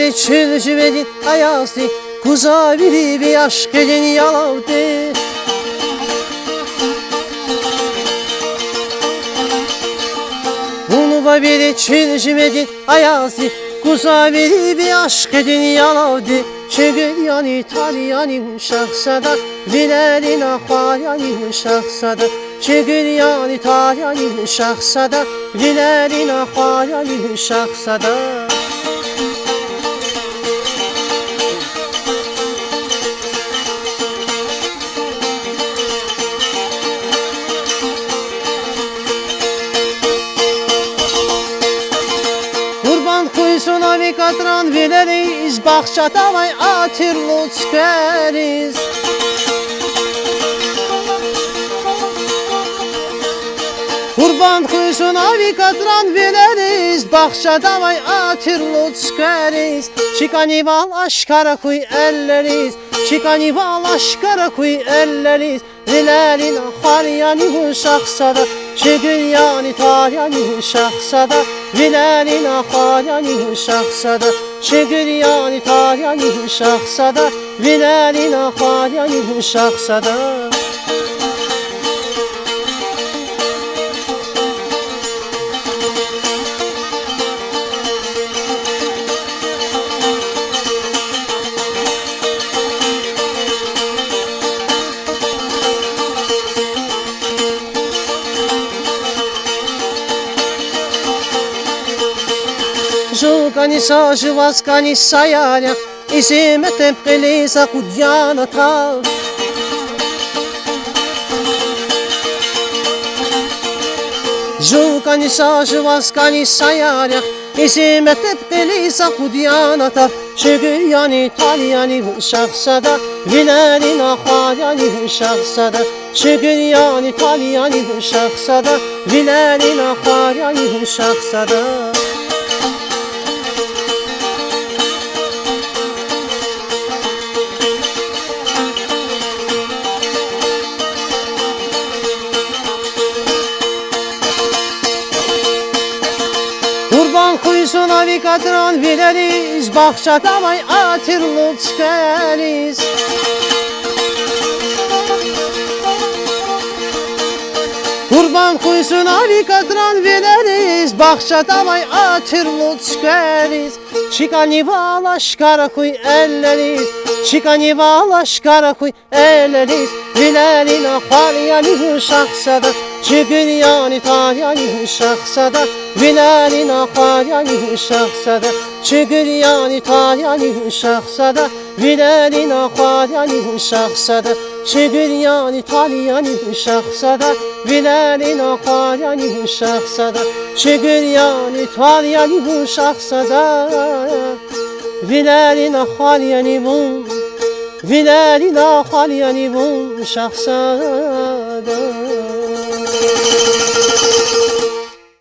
biri çülcü bedin ayazdı, kuza biri bir aşk edin yalavdı. Unuva biri çülcü bedin ayazdı, kuza biri bir aşk edin yalavdı. Çegül yani İtalyanın şahsada, Vilerin ahvayanın şahsada. Çegül yani İtalyanın şahsada, Vilerin ahvayanın şahsada. Kurban kuyusuna bir katran vereriz, bahçada vay atirlu çıkarız. Kurban kuyusuna bir katran vereriz, bahçada vay atirlu çıkarız. Çıkanival aşkara kuy elleriz, çıkanival aşkara kuy elleriz. Dilerin ahvalyanı şahsada, çegül yani İtalyanı şahsada. Dilerin ahvalyanı şahsada, çegül yani İtalyanı şahsada. Dilerin ahvalyanı şahsada. Жукани са живаскани саяня, и зимете пели за кудяната. Жукани са живаскани саяня, и зимете пели за кудяната. Çegül yani İtalyanı şahsada, Vilerin ahvayanı şahsada. Çegül yani İtalyanı şahsada, Vilerin ahvayanı şahsada. Kurban kuyusuna bir katran vereriz, bahçada vay atirlu çıkarız. Kurban kuyusuna bir katran vereriz, bahçada vay atirlu çıkarız. Çıkanival aşkara kuy elleriz, çıkanival aşkara kuy elleriz. Vilerin ahvalyanı şahsada, çegül yani İtalyanı şahsada. Vilerin ahvalyanı şahsada, çegül yani İtalyanı şahsada. Vilerin ahvalyanı şahsada, çegül yani İtalyanı şahsada. Vilerin ahvalyanı şahsada, çegül yani İtalyanı şahsada. Vilerin ahvalyanı Vilerin ahvalyanı şahsada.